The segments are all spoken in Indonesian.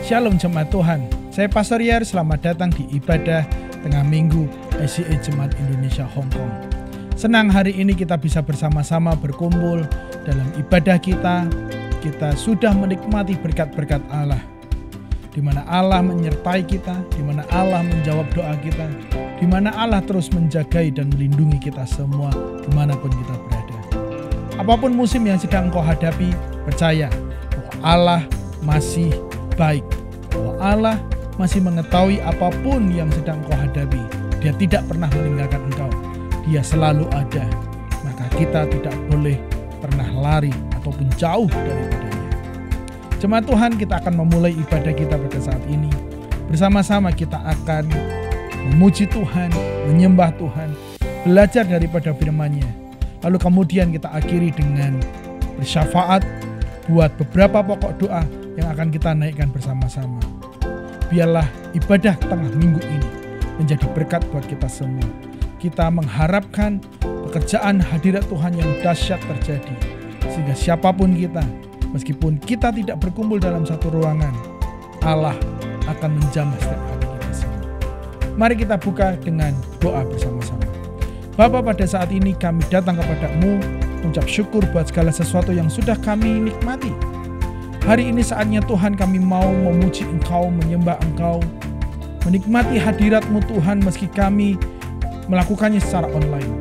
Shalom Jemaat Tuhan, saya Pastor Yar, selamat datang di ibadah tengah minggu ICA Jemaat Indonesia Hong Kong. Senang hari ini kita bisa bersama-sama berkumpul dalam ibadah kita. Kita sudah menikmati berkat-berkat Allah, di mana Allah menyertai kita, di mana Allah menjawab doa kita, di mana Allah terus menjagai dan melindungi kita semua dimanapun kita berada. Apapun musim yang sedang engkau hadapi, percaya bahwa Allah masih baik, bahwa Allah masih mengetahui apapun yang sedang engkau hadapi. Dia tidak pernah meninggalkan engkau, Dia selalu ada. Maka kita tidak boleh pernah lari ataupun jauh daripadanya. Jemaat Tuhan, kita akan memulai ibadah kita pada saat ini. Bersama-sama kita akan memuji Tuhan, menyembah Tuhan, belajar daripada firman-Nya. Lalu kemudian kita akhiri dengan bersyafaat buat beberapa pokok doa yang akan kita naikkan bersama-sama. Biarlah ibadah tengah minggu ini menjadi berkat buat kita semua. Kita mengharapkan pekerjaan hadirat Tuhan yang dahsyat terjadi, sehingga siapapun kita, meskipun kita tidak berkumpul dalam satu ruangan, Allah akan menjamah setiap hati kita semua. Mari kita buka dengan doa bersama-sama. Bapa, pada saat ini kami datang kepadamu, mengucap syukur buat segala sesuatu yang sudah kami nikmati. Hari ini saatnya Tuhan kami mau memuji Engkau, menyembah Engkau, menikmati hadirat-Mu Tuhan meski kami melakukannya secara online.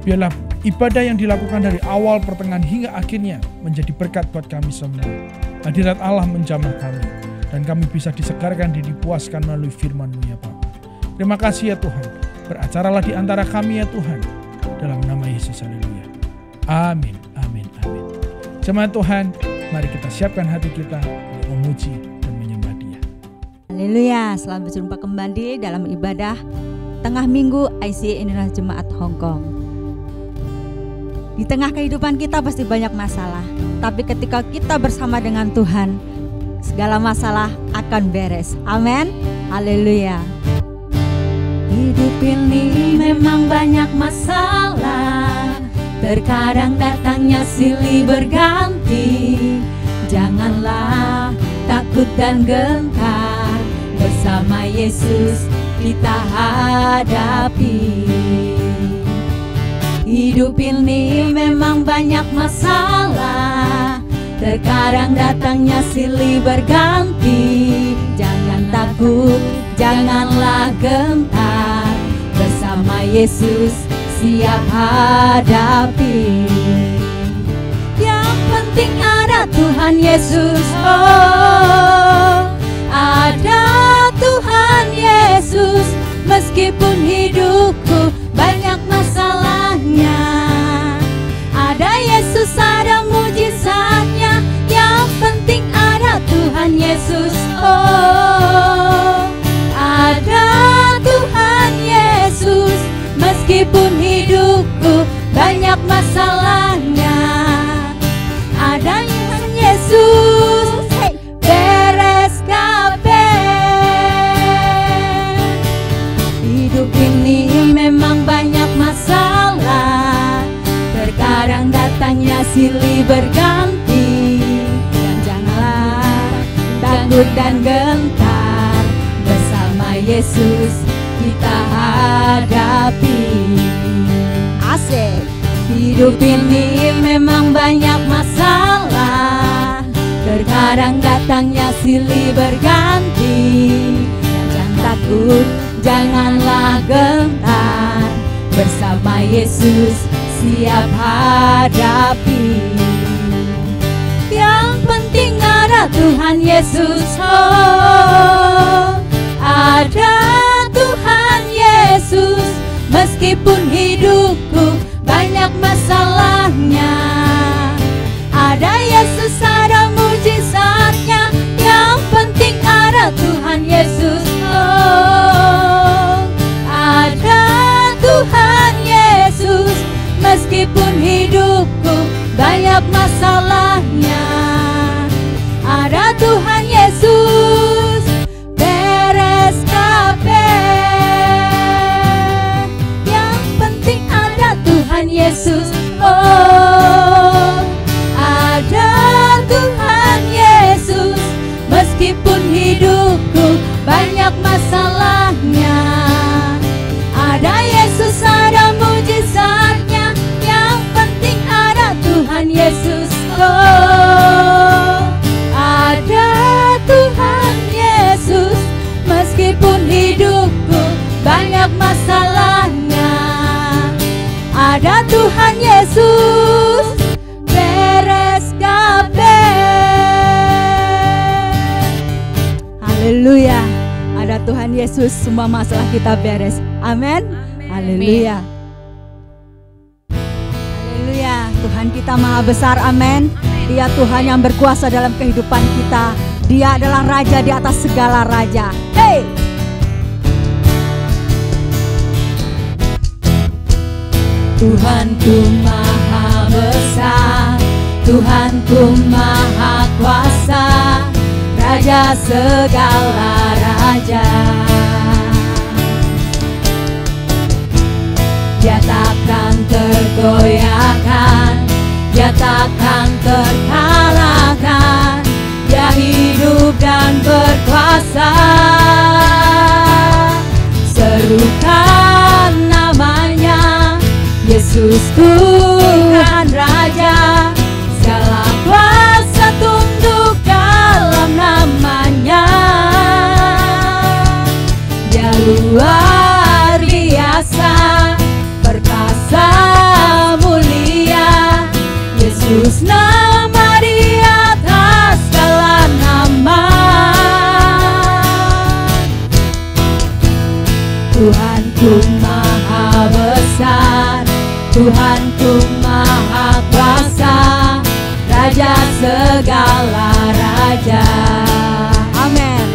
Biarlah ibadah yang dilakukan dari awal, pertengahan hingga akhirnya menjadi berkat buat kami semua. Hadirat Allah menjamah kami dan kami bisa disegarkan dan dipuaskan melalui firman-Mu ya Bapa. Terima kasih ya Tuhan. Beracaralah di antara kami ya Tuhan. Dalam nama Yesus, haleluya. Amin, amin, amin. Jemaat Tuhan, mari kita siapkan hati kita untuk memuji dan menyembah Dia. Haleluya, selamat berjumpa kembali dalam ibadah tengah minggu ICA Indonesia Jemaat Hong Kong. Di tengah kehidupan kita pasti banyak masalah, tapi ketika kita bersama dengan Tuhan, segala masalah akan beres. Amin, haleluya. Hidup ini memang banyak masalah, terkadang datangnya silih berganti. Janganlah takut dan gentar, bersama Yesus kita hadapi. Hidup ini memang banyak masalah, terkadang datangnya silih berganti. Jangan takut, janganlah gentar, bersama Yesus siap hadapi. Yang penting ada Tuhan Yesus, oh, ada Tuhan Yesus. Meskipun hidupku banyak masalahnya, ada Yesus, ada mujizatnya. Yang penting ada Tuhan Yesus, oh, ada Tuhan Yesus. Meskipun hidupku banyak masalahnya, ada Tuhan Yesus. Hey, beres kabeh. Hidup ini memang banyak masalah, terkadang datangnya silih berganti. Dan janganlah takut dan gentar, bersama Yesus kita hadapi. Asik. Hidup ini memang banyak masalah, terkadang datangnya silih berganti. Dan jangan takut, janganlah gentar, bersama Yesus siap hadapi. Yang penting ada Tuhan Yesus, oh, ada Tuhan Yesus. Meskipun hidupku banyak masalahnya, ada Yesus, ada mujizatnya. Yang penting ada Tuhan Yesus, oh, ada Tuhan Yesus. Meskipun hidupku banyak masalahnya, ada Tuhan Yesus. Beres kabeh. Yang penting ada Tuhan Yesus, oh, ada Tuhan Yesus. Meskipun hidupku banyak masalahnya, ada Yesus, ada mujizatnya. Yang penting ada Tuhan Yesus, oh, ada Tuhan Yesus, beres kabeh. Haleluya. Ada Tuhan Yesus, semua masalah kita beres. Amin. Haleluya. Haleluya. Tuhan kita maha besar. Amin. Dia Tuhan yang berkuasa dalam kehidupan kita. Dia adalah raja di atas segala raja. Hey. Tuhanku maha besar, Tuhanku maha kuasa, Raja segala raja. Dia takkan tergoyahkan, Dia takkan terkalahkan, Dia hidup dan berkuasa. Serukan namanya, Yesus Tuhan Raja, segala kuasa tunduk dalam namanya. Dia luar biasa, perkasa mulia, Yesus nama di atas segala nama. Tuhanku maha besar, Tuhanku maha kuasa, Raja segala raja. Amin.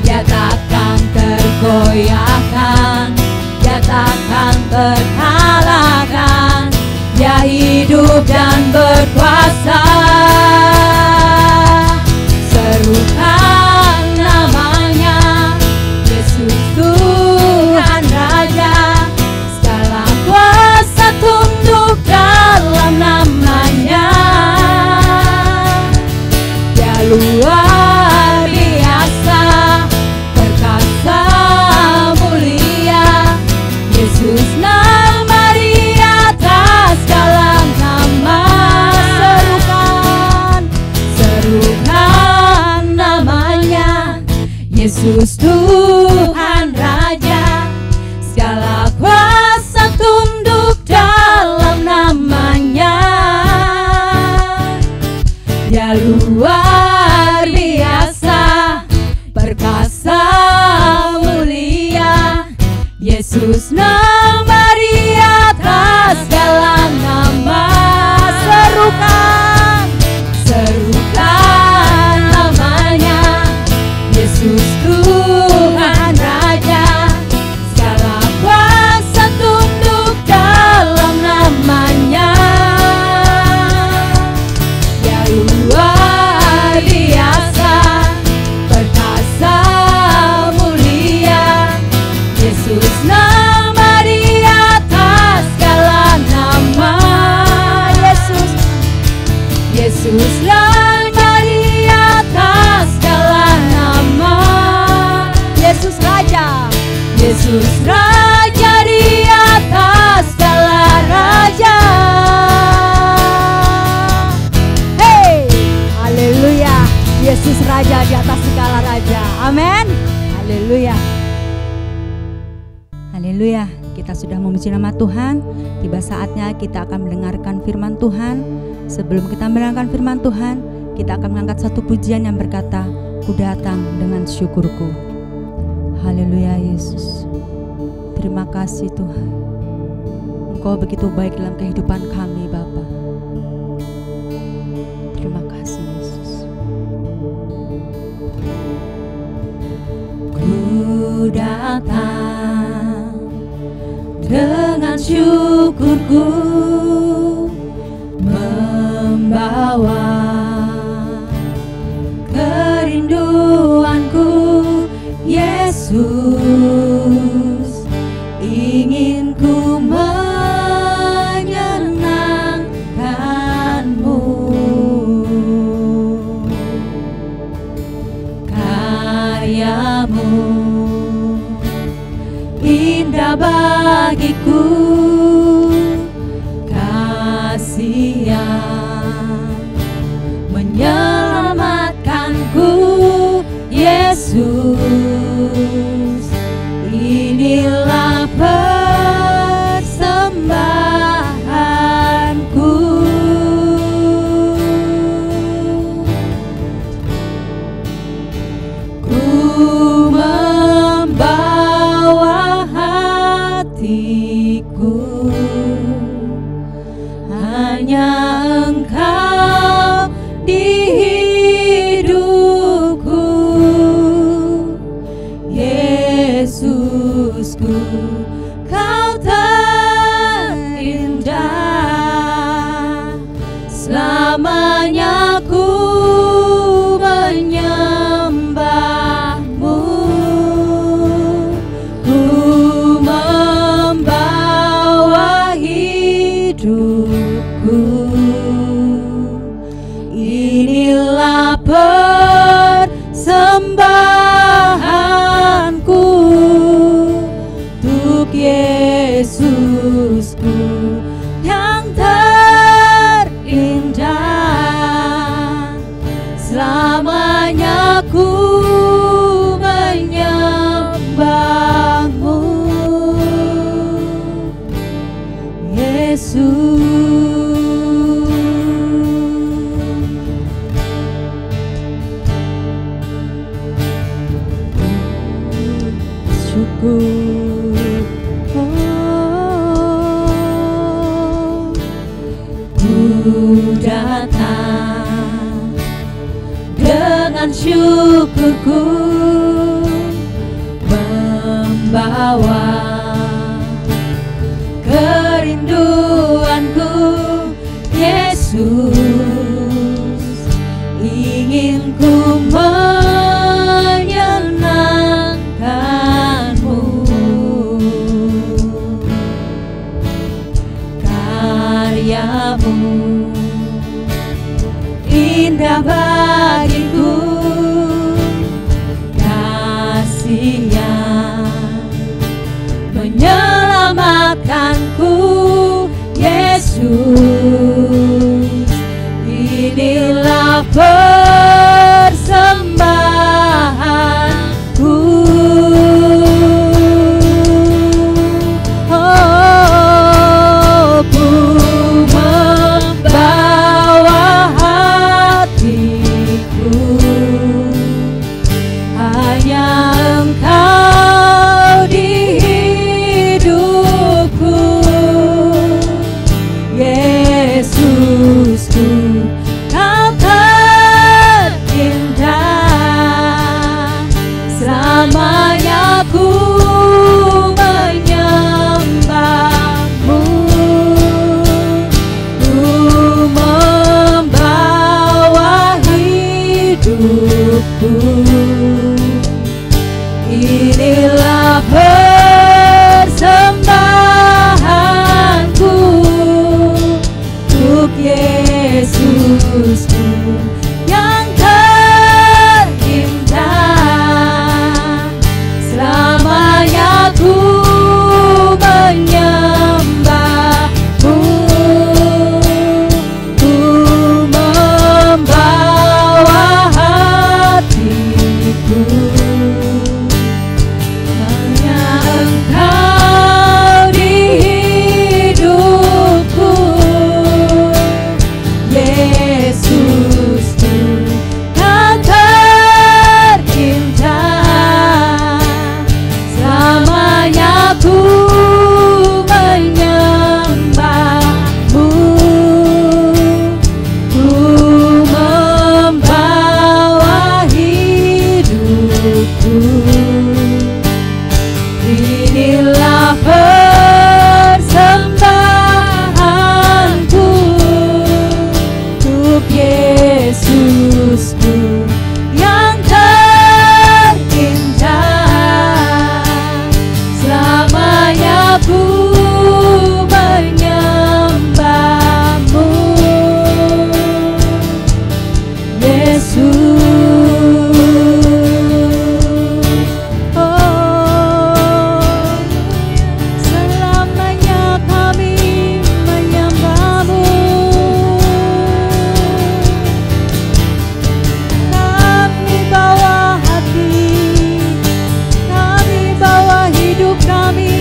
Dia takkan tergoyahkan, Dia takkan terkalahkan, Dia hidup dan berkuasa. Serukan namanya, Yesus Tuhan Raja, segala kuasa tunduk dalam namanya. Dia luar biasa, perkasa mulia, Yesus nama di atas segala nama. Serukan namanya, Yesus Tuhan Raja, segala kuasa tunduk dalam namanya. Dia luar biasa, perkasa mulia, Yesus nama di atas segala nama. Serukan namanya, Yesus Tuhan Raja, segala kuasa tunduk dalam namanya. Dia luar biasa, perkasa mulia, Yesus nama di atas segala nama. Yesus nama di atas segala nama. Yesus Raja. Yesus Raja di atas segala raja. Hey, haleluya. Yesus Raja di atas segala raja. Amin. Haleluya. Haleluya. Kita sudah memuji nama Tuhan. Tiba saatnya kita akan mendengarkan firman Tuhan. Sebelum kita mendengarkan firman Tuhan, kita akan mengangkat satu pujian yang berkata, "Ku datang dengan syukurku." Haleluya Yesus. Terima kasih Tuhan. Engkau begitu baik dalam kehidupan kami Bapa. Terima kasih Yesus. Ku datang dengan syukurku, membawa kerinduanku. Yesus, ingin ku menyenangkanmu. Karyamu indah bagiku, kasih yang menyelamatkanku. Yesus, inilah hidupku, hanya Engkau di hidupku, Yesusku, Kau terindah. Selamanya ku menyembahmu, ku membawa hidupku. Inilah persembahanku untuk Yesusku yang terindah. Selamanya ku menyembahmu, Yesus. Syukur, ku datang dengan syukurku, membawa kerinduanku, Yesus. Ingin ku menyenangkanmu, karyamu indah bagiku, kasih-Nya menyelamatkanku, Yesus. Inilah persembahanku, oh, ku membawa hatiku, hanya Engkau di hidupku, Yesusku, Kau terindah. Selamanya ku menyembahmu, ku membawa hidupku. Inilah persembahanku untuk Yesusku yang terindah. Selamanya ku menyembahmu, ku membawa hatiku, hanya Engkau di hidupku, Yesusku, Kau terindah. Selamanya ku menyembahmu, ku membawa hidupku. Inilah persembahanku untuk Yesusku yang terindah. Selamanya ku menyembahmu, Yesus. Oh, selamanya kami menyembahmu. Kami bawa hati, kami bawa hidup kami,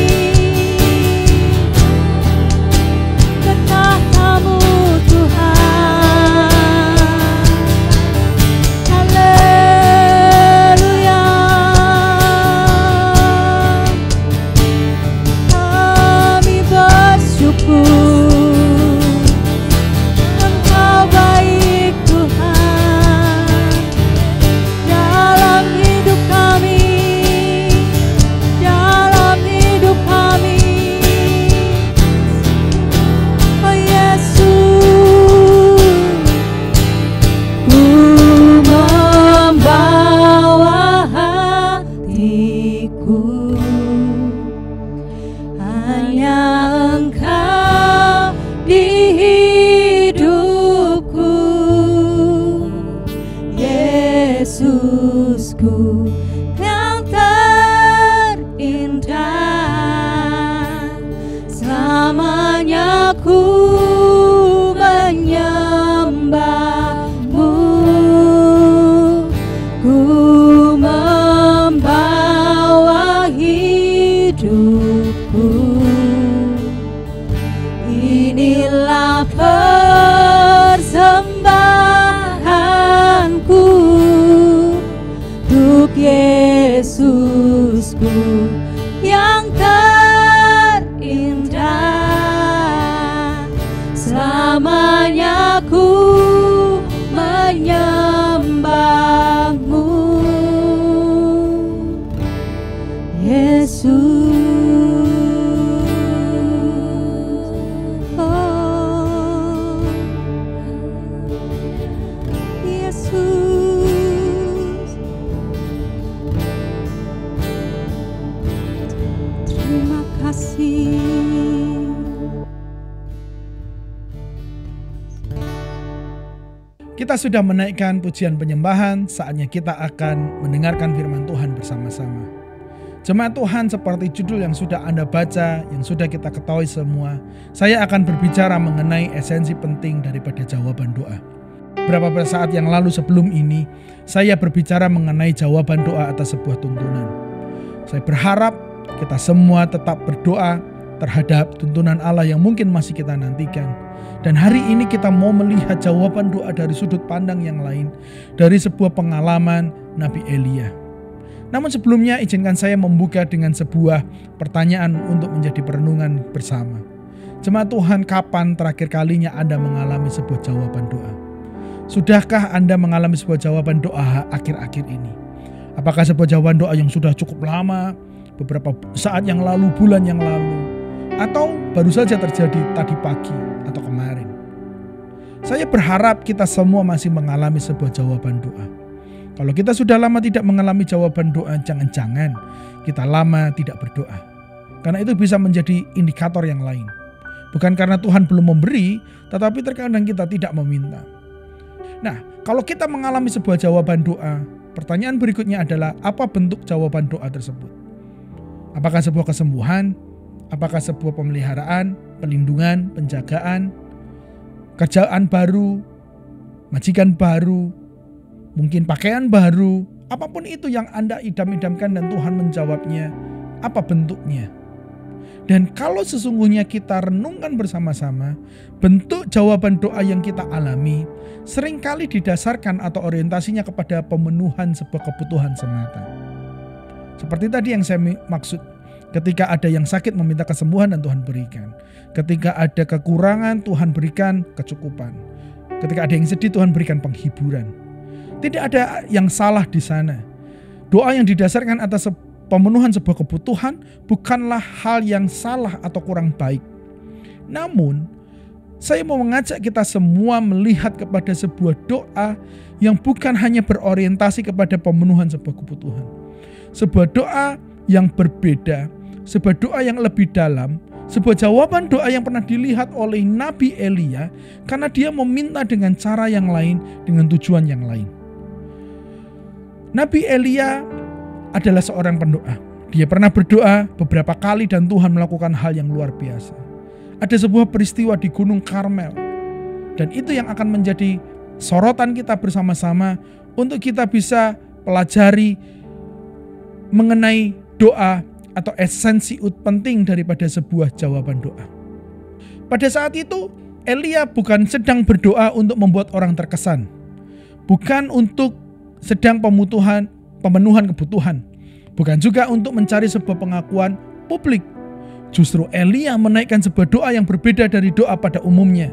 hanya Engkau di hidupku, Yesusku yang terindah. Selamanya ku menyembahmu, ku membawa hidupku. Inilah persembahanku untuk Yesusku yang terindah. Selamanya ku menyembahmu, Yesus. Oh, Yesus. Terima kasih. Kita sudah menaikkan pujian penyembahan, saatnya kita akan mendengarkan firman Tuhan bersama-sama. Jemaat Tuhan, seperti judul yang sudah Anda baca, yang sudah kita ketahui semua, saya akan berbicara mengenai esensi penting daripada jawaban doa. Beberapa saat yang lalu sebelum ini, saya berbicara mengenai jawaban doa atas sebuah tuntunan. Saya berharap kita semua tetap berdoa terhadap tuntunan Allah yang mungkin masih kita nantikan. Dan hari ini kita mau melihat jawaban doa dari sudut pandang yang lain, dari sebuah pengalaman Nabi Elia. Namun sebelumnya izinkan saya membuka dengan sebuah pertanyaan untuk menjadi perenungan bersama. Jemaat Tuhan, kapan terakhir kalinya Anda mengalami sebuah jawaban doa? Sudahkah Anda mengalami sebuah jawaban doa akhir-akhir ini? Apakah sebuah jawaban doa yang sudah cukup lama, beberapa saat yang lalu, bulan yang lalu, atau baru saja terjadi tadi pagi atau kemarin? Saya berharap kita semua masih mengalami sebuah jawaban doa. Kalau kita sudah lama tidak mengalami jawaban doa, jangan-jangan kita lama tidak berdoa. Karena itu bisa menjadi indikator yang lain. Bukan karena Tuhan belum memberi, tetapi terkadang kita tidak meminta. Nah, kalau kita mengalami sebuah jawaban doa, pertanyaan berikutnya adalah apa bentuk jawaban doa tersebut? Apakah sebuah kesembuhan? Apakah sebuah pemeliharaan, pelindungan, penjagaan, kerjaan baru, majikan baru, mungkin pakaian baru, apapun itu yang Anda idam-idamkan dan Tuhan menjawabnya, apa bentuknya? Dan kalau sesungguhnya kita renungkan bersama-sama, bentuk jawaban doa yang kita alami seringkali didasarkan atau orientasinya kepada pemenuhan sebuah kebutuhan semata. Seperti tadi yang saya maksud, ketika ada yang sakit meminta kesembuhan dan Tuhan berikan. Ketika ada kekurangan, Tuhan berikan kecukupan. Ketika ada yang sedih, Tuhan berikan penghiburan. Tidak ada yang salah di sana. Doa yang didasarkan atas pemenuhan sebuah kebutuhan bukanlah hal yang salah atau kurang baik. Namun, saya mau mengajak kita semua melihat kepada sebuah doa yang bukan hanya berorientasi kepada pemenuhan sebuah kebutuhan. Sebuah doa yang berbeda, sebuah doa yang lebih dalam, sebuah jawaban doa yang pernah dilihat oleh Nabi Elia karena dia meminta dengan cara yang lain, dengan tujuan yang lain. Nabi Elia adalah seorang pendoa. Dia pernah berdoa beberapa kali dan Tuhan melakukan hal yang luar biasa. Ada sebuah peristiwa di Gunung Karmel. Dan itu yang akan menjadi sorotan kita bersama-sama untuk kita bisa pelajari mengenai doa atau esensi penting daripada sebuah jawaban doa. Pada saat itu Elia bukan sedang berdoa untuk membuat orang terkesan. Bukan untuk sedang pemenuhan kebutuhan. Bukan juga untuk mencari sebuah pengakuan publik. Justru Elia menaikkan sebuah doa yang berbeda dari doa pada umumnya.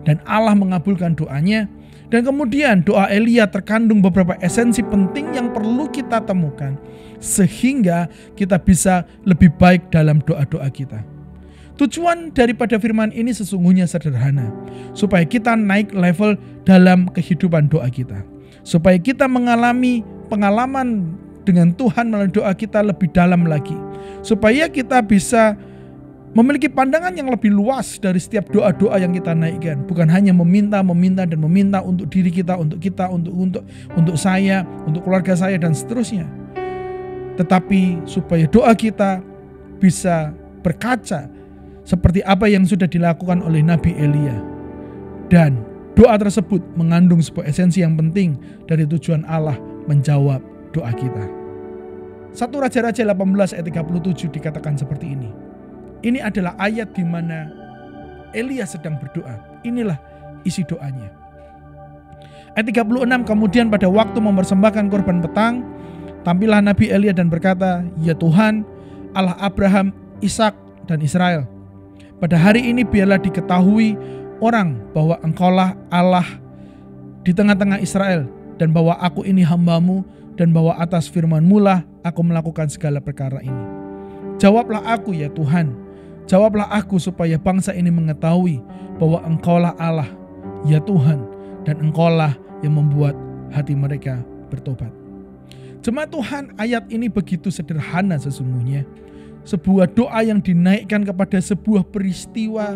Dan Allah mengabulkan doanya. Dan kemudian doa Elia terkandung beberapa esensi penting yang perlu kita temukan. Sehingga kita bisa lebih baik dalam doa-doa kita. Tujuan daripada firman ini sesungguhnya sederhana. Supaya kita naik level dalam kehidupan doa kita. Supaya kita mengalami pengalaman dengan Tuhan melalui doa kita lebih dalam lagi. Supaya kita bisa memiliki pandangan yang lebih luas dari setiap doa-doa yang kita naikkan. Bukan hanya meminta untuk diri kita, untuk saya, untuk keluarga saya dan seterusnya. Tetapi supaya doa kita bisa berkaca seperti apa yang sudah dilakukan oleh Nabi Elia. Dan doa tersebut mengandung sebuah esensi yang penting dari tujuan Allah menjawab doa kita. 1 Raja-Raja 18 ayat 37 dikatakan seperti ini. Ini adalah ayat di mana Elia sedang berdoa. Inilah isi doanya. Ayat 36, kemudian pada waktu mempersembahkan korban petang, tampillah Nabi Elia dan berkata, "Ya Tuhan, Allah Abraham, Ishak dan Israel. Pada hari ini biarlah diketahui orang bahwa Engkaulah Allah di tengah-tengah Israel, dan bahwa aku ini hamba-Mu, dan bahwa atas firman-Mu lah aku melakukan segala perkara ini. Jawablah aku ya Tuhan, jawablah aku supaya bangsa ini mengetahui bahwa Engkaulah Allah, ya Tuhan, dan Engkaulah yang membuat hati mereka bertobat." Jemaat Tuhan, ayat ini begitu sederhana sesungguhnya. Sebuah doa yang dinaikkan kepada sebuah peristiwa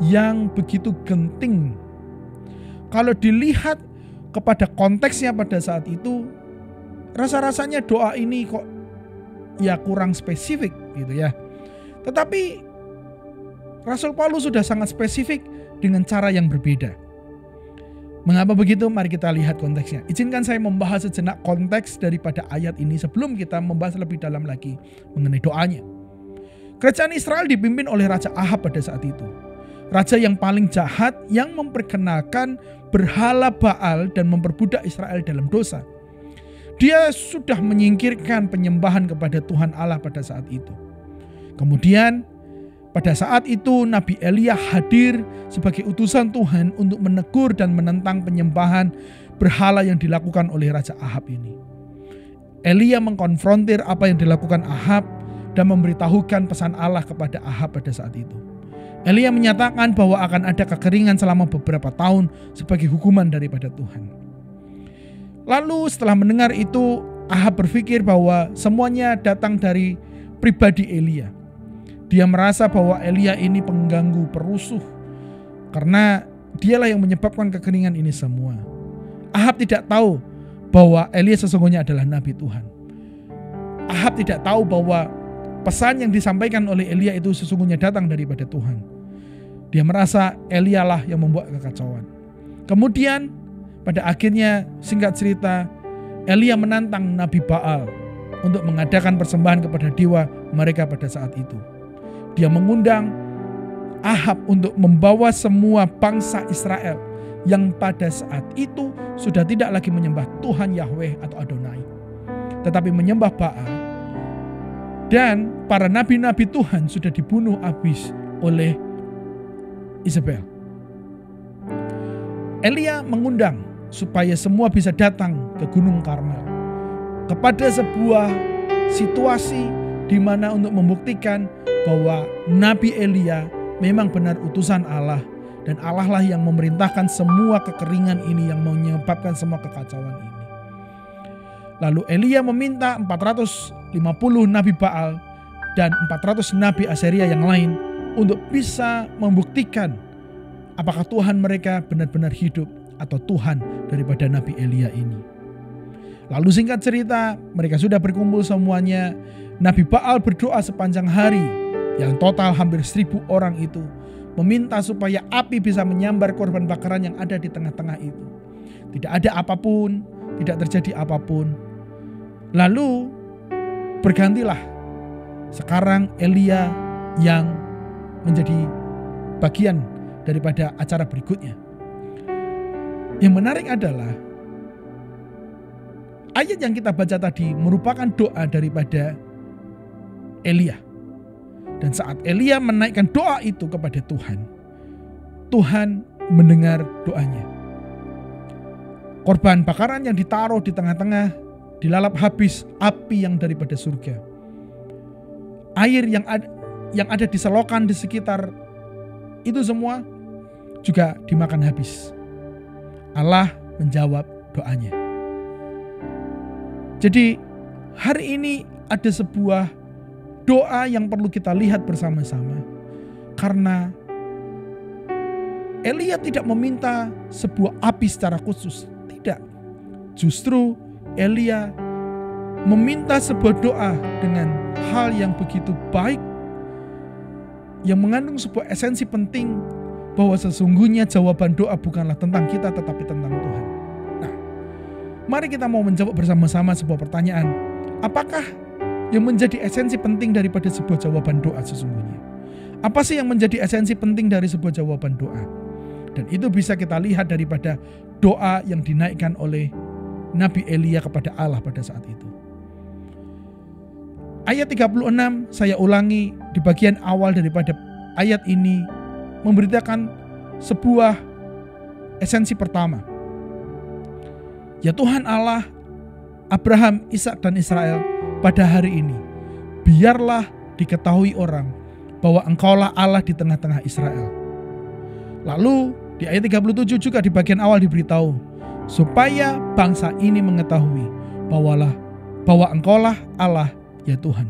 yang begitu genting. Kalau dilihat kepada konteksnya pada saat itu, rasa-rasanya doa ini kok ya kurang spesifik gitu ya. Tetapi Rasul Paulus sudah sangat spesifik dengan cara yang berbeda. Mengapa begitu? Mari kita lihat konteksnya. Izinkan saya membahas sejenak konteks daripada ayat ini sebelum kita membahas lebih dalam lagi mengenai doanya. Kerajaan Israel dipimpin oleh Raja Ahab pada saat itu. Raja yang paling jahat yang memperkenalkan berhala Baal dan memperbudak Israel dalam dosa. Dia sudah menyingkirkan penyembahan kepada Tuhan Allah pada saat itu. Kemudian pada saat itu Nabi Elia hadir sebagai utusan Tuhan untuk menegur dan menentang penyembahan berhala yang dilakukan oleh Raja Ahab ini. Elia mengkonfrontir apa yang dilakukan Ahab dan memberitahukan pesan Allah kepada Ahab pada saat itu. Elia menyatakan bahwa akan ada kekeringan selama beberapa tahun sebagai hukuman daripada Tuhan. Lalu setelah mendengar itu, Ahab berpikir bahwa semuanya datang dari pribadi Elia. Dia merasa bahwa Elia ini pengganggu, perusuh, karena dialah yang menyebabkan kekeringan ini semua. Ahab tidak tahu bahwa Elia sesungguhnya adalah nabi Tuhan. Ahab tidak tahu bahwa pesan yang disampaikan oleh Elia itu sesungguhnya datang daripada Tuhan. Dia merasa Elia lah yang membuat kekacauan. Kemudian pada akhirnya singkat cerita, Elia menantang Nabi Baal untuk mengadakan persembahan kepada dewa mereka pada saat itu. Dia mengundang Ahab untuk membawa semua bangsa Israel yang pada saat itu sudah tidak lagi menyembah Tuhan Yahweh atau Adonai, tetapi menyembah Baal. Dan para nabi-nabi Tuhan sudah dibunuh habis oleh Isabel. Elia mengundang supaya semua bisa datang ke Gunung Karmel, kepada sebuah situasi di mana untuk membuktikan bahwa Nabi Elia memang benar utusan Allah, dan Allah lah yang memerintahkan semua kekeringan ini yang menyebabkan semua kekacauan ini. Lalu Elia meminta 450 nabi Baal dan 400 nabi Aseria yang lain untuk bisa membuktikan apakah Tuhan mereka benar-benar hidup atau Tuhan daripada Nabi Elia ini. Lalu singkat cerita, mereka sudah berkumpul semuanya. Nabi Baal berdoa sepanjang hari, yang total hampir 1000 orang itu, meminta supaya api bisa menyambar korban bakaran yang ada di tengah-tengah itu. Tidak ada apapun, tidak terjadi apapun. Lalu bergantilah sekarang Elia yang menjadi bagian daripada acara berikutnya. Yang menarik adalah ayat yang kita baca tadi merupakan doa daripada Elia. Dan saat Elia menaikkan doa itu kepada Tuhan, Tuhan mendengar doanya. Korban bakaran yang ditaruh di tengah-tengah dilalap habis api yang daripada surga. Air yang ada di selokan di sekitar itu semua juga dimakan habis. Allah menjawab doanya. Jadi hari ini ada sebuah doa yang perlu kita lihat bersama-sama. karena Elia tidak meminta sebuah api secara khusus. Tidak. Justru Elia meminta sebuah doa dengan hal yang begitu baik, yang mengandung sebuah esensi penting bahwa sesungguhnya jawaban doa bukanlah tentang kita tetapi tentang Tuhan. Nah, mari kita mau menjawab bersama-sama sebuah pertanyaan. Apakah yang menjadi esensi penting daripada sebuah jawaban doa sesungguhnya? Apa sih yang menjadi esensi penting dari sebuah jawaban doa? Dan itu bisa kita lihat daripada doa yang dinaikkan oleh Nabi Elia kepada Allah pada saat itu. Ayat 36 saya ulangi di bagian awal daripada ayat ini memberitakan sebuah esensi pertama. Ya Tuhan Allah Abraham, Ishak dan Israel, pada hari ini biarlah diketahui orang bahwa Engkaulah Allah di tengah-tengah Israel. Lalu di ayat 37 juga di bagian awal diberitahu supaya bangsa ini mengetahui bahwa Engkaulah Allah ya Tuhan.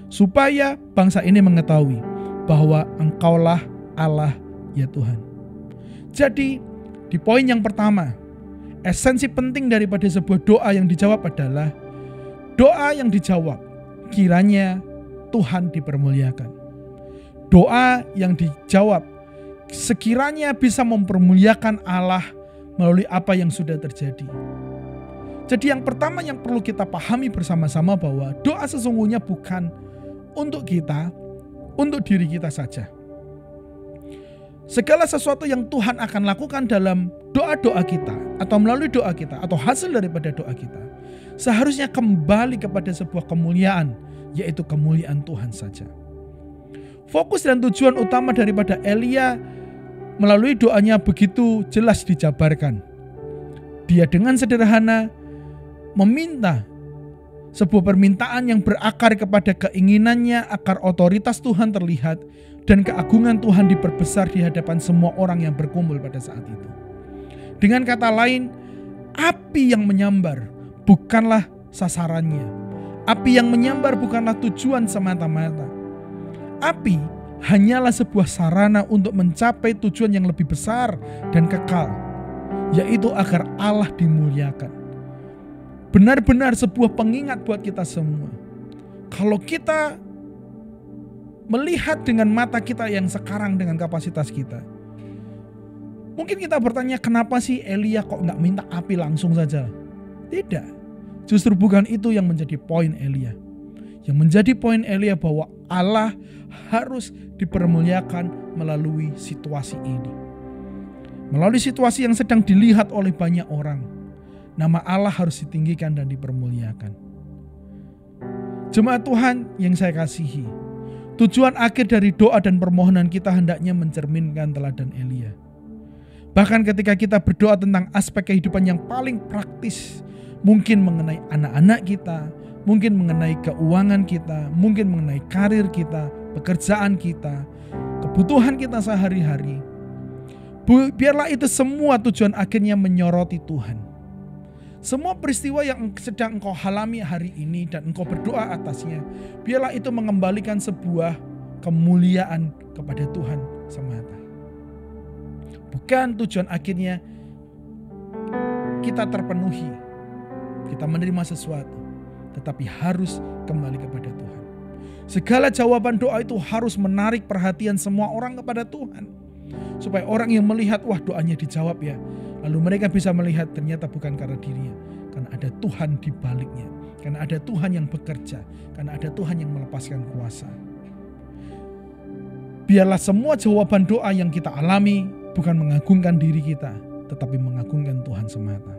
Supaya bangsa ini mengetahui bahwa Engkaulah Allah ya Tuhan. Jadi di poin yang pertama, esensi penting daripada sebuah doa yang dijawab adalah doa yang dijawab kiranya Tuhan dipermuliakan. Doa yang dijawab sekiranya bisa mempermuliakan Allah melalui apa yang sudah terjadi. Jadi yang pertama yang perlu kita pahami bersama-sama bahwa doa sesungguhnya bukan untuk kita, untuk diri kita saja. Segala sesuatu yang Tuhan akan lakukan dalam doa-doa kita atau melalui doa kita atau hasil daripada doa kita seharusnya kembali kepada sebuah kemuliaan, yaitu kemuliaan Tuhan saja. Fokus dan tujuan utama daripada Elia melalui doanya begitu jelas dijabarkan. Dia dengan sederhana meminta sebuah permintaan yang berakar kepada keinginannya agar otoritas Tuhan terlihat dan keagungan Tuhan diperbesar di hadapan semua orang yang berkumpul pada saat itu. Dengan kata lain, api yang menyambar bukanlah sasarannya. Api yang menyambar bukanlah tujuan semata-mata. Api hanyalah sebuah sarana untuk mencapai tujuan yang lebih besar dan kekal, yaitu agar Allah dimuliakan. Benar-benar sebuah pengingat buat kita semua. Kalau kita melihat dengan mata kita yang sekarang dengan kapasitas kita, mungkin kita bertanya, kenapa sih Elia kok nggak minta api langsung saja? Tidak, justru bukan itu yang menjadi poin Elia. Yang menjadi poin Elia bahwa Allah harus dipermuliakan melalui situasi ini. Melalui situasi yang sedang dilihat oleh banyak orang, nama Allah harus ditinggikan dan dipermuliakan. Jemaat Tuhan yang saya kasihi, tujuan akhir dari doa dan permohonan kita hendaknya mencerminkan teladan Elia. Bahkan ketika kita berdoa tentang aspek kehidupan yang paling praktis, mungkin mengenai anak-anak kita, mungkin mengenai keuangan kita, mungkin mengenai karir kita, pekerjaan kita, kebutuhan kita sehari-hari. Biarlah itu semua tujuan akhirnya menyoroti Tuhan. Semua peristiwa yang sedang engkau alami hari ini dan engkau berdoa atasnya, biarlah itu mengembalikan sebuah kemuliaan kepada Tuhan semata. Bukan tujuan akhirnya kita terpenuhi, kita menerima sesuatu, tetapi harus kembali kepada Tuhan. Segala jawaban doa itu harus menarik perhatian semua orang kepada Tuhan. Supaya orang yang melihat, wah doanya dijawab ya. Lalu mereka bisa melihat ternyata bukan karena dirinya. Karena ada Tuhan di baliknya. Karena ada Tuhan yang bekerja. Karena ada Tuhan yang melepaskan kuasa. Biarlah semua jawaban doa yang kita alami bukan mengagungkan diri kita, tetapi mengagungkan Tuhan semata.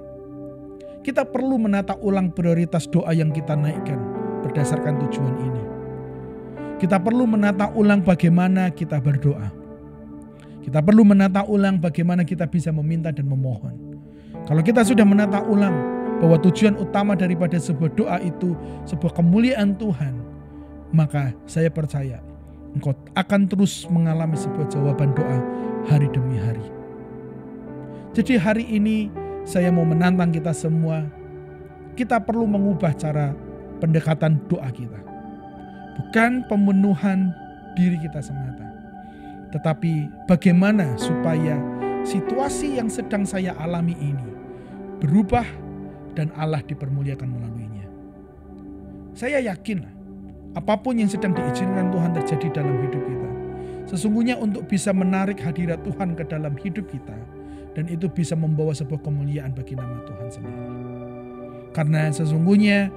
Kita perlu menata ulang prioritas doa yang kita naikkan berdasarkan tujuan ini. Kita perlu menata ulang bagaimana kita berdoa. Kita perlu menata ulang bagaimana kita bisa meminta dan memohon. Kalau kita sudah menata ulang bahwa tujuan utama daripada sebuah doa itu sebuah kemuliaan Tuhan, maka saya percaya engkau akan terus mengalami sebuah jawaban doa hari demi hari. Jadi hari ini saya mau menantang kita semua. Kita perlu mengubah cara pendekatan doa kita. Bukan pemenuhan diri kita semata. Tetapi bagaimana supaya situasi yang sedang saya alami ini berubah dan Allah dipermuliakan melaluinya. Saya yakin apapun yang sedang diizinkan Tuhan terjadi dalam hidup kita, sesungguhnya untuk bisa menarik hadirat Tuhan ke dalam hidup kita, dan itu bisa membawa sebuah kemuliaan bagi nama Tuhan sendiri. Karena sesungguhnya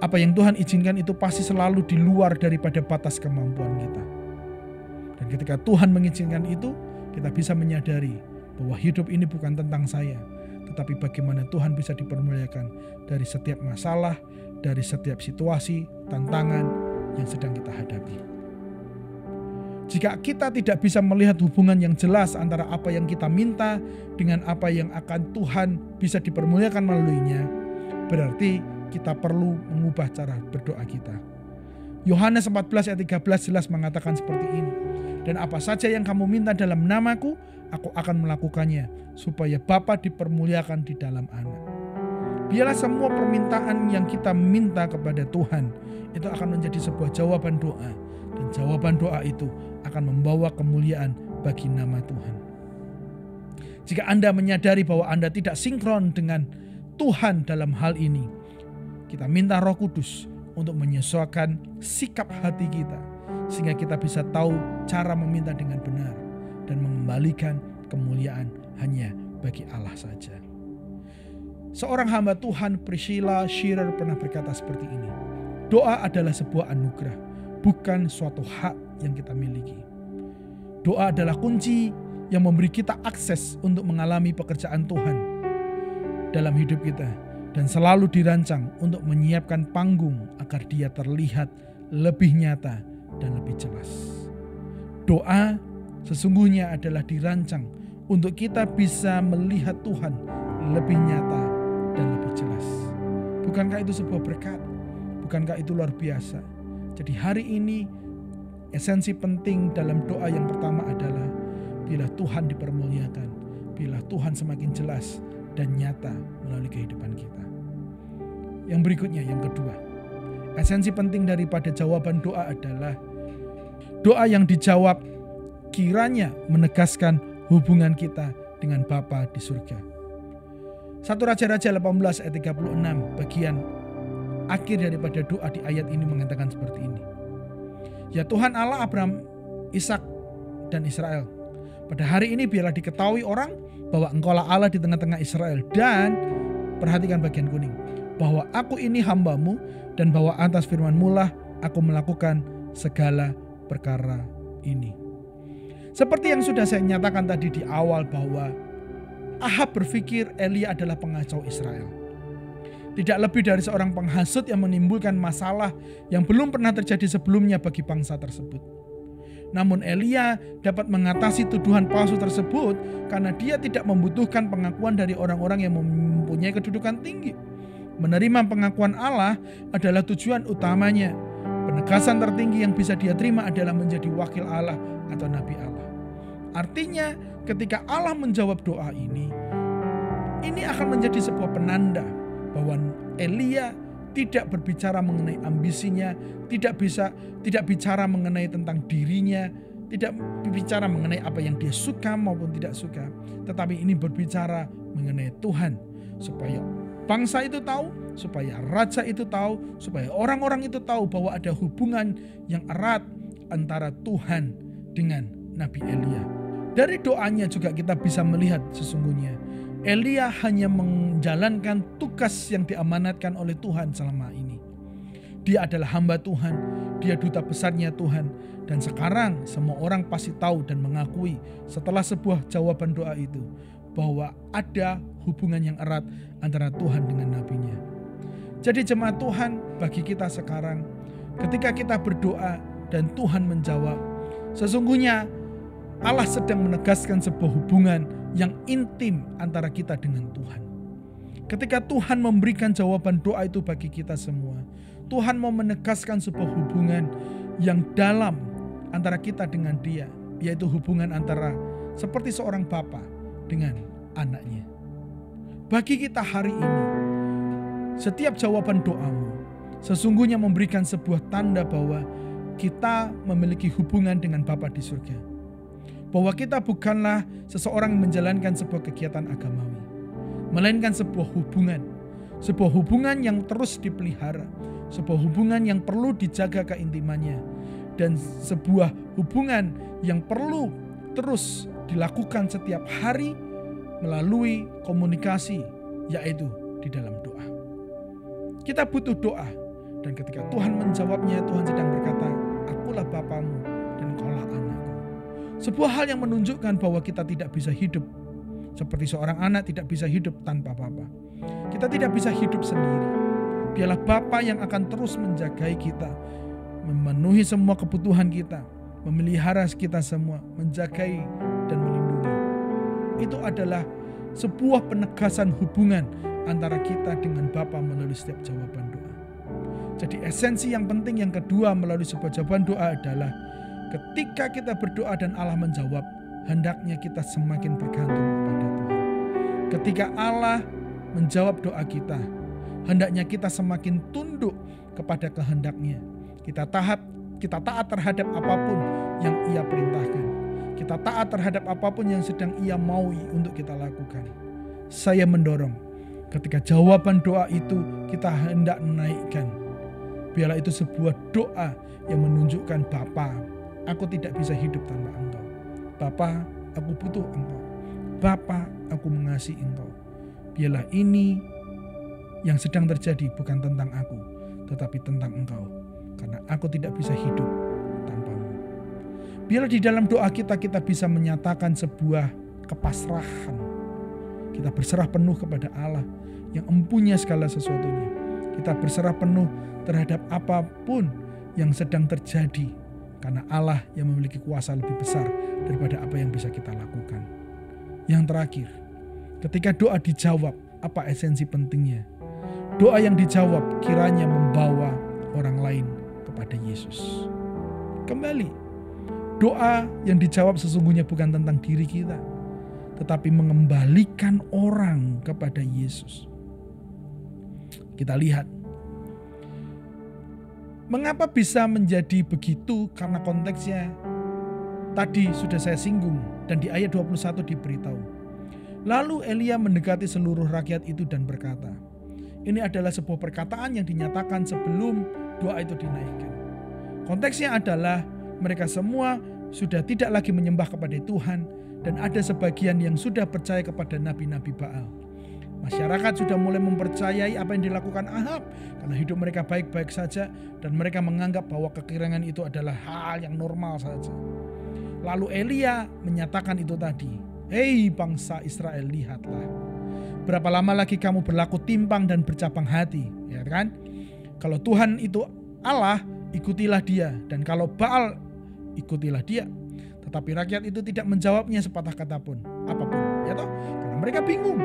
apa yang Tuhan izinkan itu pasti selalu di luar daripada batas kemampuan kita. Dan ketika Tuhan mengizinkan itu, kita bisa menyadari bahwa hidup ini bukan tentang saya, tetapi bagaimana Tuhan bisa dipermuliakan dari setiap masalah, dari setiap situasi, tantangan yang sedang kita hadapi. Jika kita tidak bisa melihat hubungan yang jelas antara apa yang kita minta dengan apa yang akan Tuhan bisa dipermuliakan melaluinya, berarti kita perlu mengubah cara berdoa kita. Yohanes 14 ayat 13 jelas mengatakan seperti ini. Dan apa saja yang kamu minta dalam namaku, aku akan melakukannya, supaya Bapa dipermuliakan di dalam Anak. Biarlah semua permintaan yang kita minta kepada Tuhan, itu akan menjadi sebuah jawaban doa. Dan jawaban doa itu akan membawa kemuliaan bagi nama Tuhan. Jika Anda menyadari bahwa Anda tidak sinkron dengan Tuhan dalam hal ini, kita minta Roh Kudus untuk menyesuaikan sikap hati kita, sehingga kita bisa tahu cara meminta dengan benar dan mengembalikan kemuliaan hanya bagi Allah saja. Seorang hamba Tuhan, Priscilla Shirer, pernah berkata seperti ini. Doa adalah sebuah anugerah, bukan suatu hak yang kita miliki. Doa adalah kunci yang memberi kita akses untuk mengalami pekerjaan Tuhan dalam hidup kita, dan selalu dirancang untuk menyiapkan panggung agar dia terlihat lebih nyata dan lebih jelas. Doa sesungguhnya adalah dirancang untuk kita bisa melihat Tuhan lebih nyata dan lebih jelas. Bukankah itu sebuah berkat? Bukankah itu luar biasa? Jadi hari ini esensi penting dalam doa yang pertama adalah bila Tuhan dipermuliakan, bila Tuhan semakin jelas dan nyata melalui kehidupan kita. Yang berikutnya, yang kedua, esensi penting daripada jawaban doa adalah doa yang dijawab kiranya menegaskan hubungan kita dengan Bapa di surga. 1 Raja-Raja 18 ayat 36 bagian akhir daripada doa di ayat ini mengatakan seperti ini. Ya Tuhan Allah Abraham, Ishak dan Israel, pada hari ini biarlah diketahui orang bahwa Engkaulah Allah di tengah-tengah Israel, dan perhatikan bagian kuning, bahwa aku ini hambamu, dan bahwa atas firman-Mu lah aku melakukan segala perkara ini. Seperti yang sudah saya nyatakan tadi di awal, bahwa Ahab berpikir Elia adalah pengacau Israel. Tidak lebih dari seorang penghasut yang menimbulkan masalah yang belum pernah terjadi sebelumnya bagi bangsa tersebut. Namun Elia dapat mengatasi tuduhan palsu tersebut karena dia tidak membutuhkan pengakuan dari orang-orang yang mempunyai kedudukan tinggi. Menerima pengakuan Allah adalah tujuan utamanya. Penegasan tertinggi yang bisa dia terima adalah menjadi wakil Allah atau nabi Allah. Artinya ketika Allah menjawab doa ini akan menjadi sebuah penanda bahwa Elia tidak berbicara mengenai ambisinya, tidak bicara mengenai tentang dirinya, tidak berbicara mengenai apa yang dia suka maupun tidak suka, tetapi ini berbicara mengenai Tuhan, supaya bangsa itu tahu, supaya raja itu tahu, supaya orang-orang itu tahu bahwa ada hubungan yang erat antara Tuhan dengan Nabi Elia. Dari doanya juga kita bisa melihat sesungguhnya Elia hanya menjalankan tugas yang diamanatkan oleh Tuhan selama ini. Dia adalah hamba Tuhan, dia duta besarnya Tuhan. Dan sekarang semua orang pasti tahu dan mengakui setelah sebuah jawaban doa itu, bahwa ada hubungan yang erat antara Tuhan dengan nabinya. Jadi jemaat Tuhan, bagi kita sekarang, ketika kita berdoa dan Tuhan menjawab, sesungguhnya Allah sedang menegaskan sebuah hubungan yang intim antara kita dengan Tuhan. Ketika Tuhan memberikan jawaban doa itu bagi kita semua, Tuhan mau menegaskan sebuah hubungan yang dalam antara kita dengan Dia, yaitu hubungan antara seperti seorang bapa dengan anaknya. Bagi kita hari ini, setiap jawaban doamu sesungguhnya memberikan sebuah tanda bahwa kita memiliki hubungan dengan Bapa di surga. Bahwa kita bukanlah seseorang yang menjalankan sebuah kegiatan agamawi, melainkan sebuah hubungan yang terus dipelihara, sebuah hubungan yang perlu dijaga keintimannya, dan sebuah hubungan yang perlu terus dilakukan setiap hari melalui komunikasi, yaitu di dalam doa. Kita butuh doa, dan ketika Tuhan menjawabnya, Tuhan sedang berkata, "Akulah Bapamu dan engkaulah anakku." Sebuah hal yang menunjukkan bahwa kita tidak bisa hidup seperti seorang anak tidak bisa hidup tanpa Bapa. Kita tidak bisa hidup sendiri. Biarlah Bapa yang akan terus menjagai kita, memenuhi semua kebutuhan kita, memelihara kita semua, menjagai dan melindungi. Itu adalah sebuah penegasan hubungan antara kita dengan Bapa melalui setiap jawaban doa. Jadi esensi yang penting yang kedua melalui sebuah jawaban doa adalah ketika kita berdoa dan Allah menjawab, hendaknya kita semakin bergantung kepada Tuhan. Ketika Allah menjawab doa kita, hendaknya kita semakin tunduk kepada kehendak-Nya. Kita taat terhadap apapun yang Ia perintahkan. Kita taat terhadap apapun yang sedang Ia maui untuk kita lakukan. Saya mendorong ketika jawaban doa itu kita hendak naikkan. Biarlah itu sebuah doa yang menunjukkan, Bapa, aku tidak bisa hidup tanpa Engkau. Bapa, aku butuh Engkau. Bapa, aku mengasihi Engkau. Biarlah ini yang sedang terjadi bukan tentang aku, tetapi tentang Engkau. Karena aku tidak bisa hidup tanpamu. Biarlah di dalam doa kita bisa menyatakan sebuah kepasrahan. Kita berserah penuh kepada Allah yang empunya segala sesuatunya. Kita berserah penuh terhadap apapun yang sedang terjadi. Karena Allah yang memiliki kuasa lebih besar daripada apa yang bisa kita lakukan. Yang terakhir, ketika doa dijawab, apa esensi pentingnya? Doa yang dijawab kiranya membawa orang lain kepada Yesus. Kembali, doa yang dijawab sesungguhnya bukan tentang diri kita, tetapi mengembalikan orang kepada Yesus. Kita lihat, mengapa bisa menjadi begitu? Karena konteksnya tadi sudah saya singgung dan di ayat 21 diberitahu. Lalu Elia mendekati seluruh rakyat itu dan berkata, ini adalah sebuah perkataan yang dinyatakan sebelum doa itu dinaikkan. Konteksnya adalah mereka semua sudah tidak lagi menyembah kepada Tuhan dan ada sebagian yang sudah percaya kepada nabi-nabi Baal. Masyarakat sudah mulai mempercayai apa yang dilakukan Ahab karena hidup mereka baik-baik saja dan mereka menganggap bahwa kekirangan itu adalah hal yang normal saja. Lalu Elia menyatakan itu tadi, "Hei bangsa Israel, lihatlah. Berapa lama lagi kamu berlaku timpang dan bercabang hati?" Ya kan? Kalau Tuhan itu Allah, ikutilah Dia, dan kalau Baal, ikutilah dia. Tetapi rakyat itu tidak menjawabnya sepatah kata pun, apapun, ya toh? Karena mereka bingung.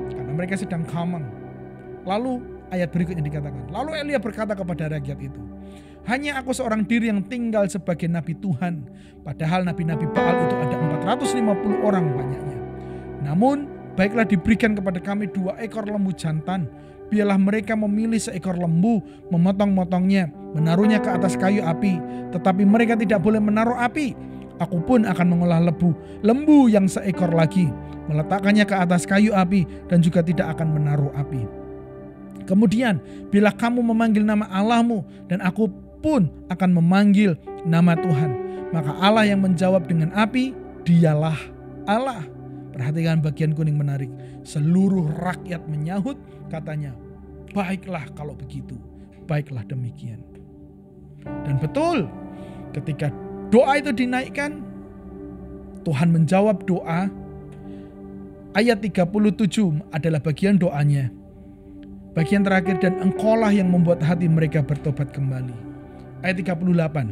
Karena mereka sedang kamang. Lalu ayat berikutnya dikatakan, lalu Elia berkata kepada rakyat itu, hanya aku seorang diri yang tinggal sebagai nabi Tuhan, padahal nabi-nabi Baal itu ada 450 orang banyaknya. Namun baiklah diberikan kepada kami 2 ekor lembu jantan. Biarlah mereka memilih seekor lembu, memotong-motongnya, menaruhnya ke atas kayu api. Tetapi mereka tidak boleh menaruh api. Aku pun akan mengolah lembu yang seekor lagi, meletakkannya ke atas kayu api dan juga tidak akan menaruh api. Kemudian bila kamu memanggil nama Allahmu dan aku pun akan memanggil nama Tuhan, maka Allah yang menjawab dengan api, dialah Allah. Perhatikan bagian kuning menarik. Seluruh rakyat menyahut, katanya, baiklah kalau begitu, baiklah demikian. Dan betul, ketika doa itu dinaikkan, Tuhan menjawab doa. Ayat 37 adalah bagian doanya. Bagian terakhir, dan engkaulah yang membuat hati mereka bertobat kembali. Ayat 38,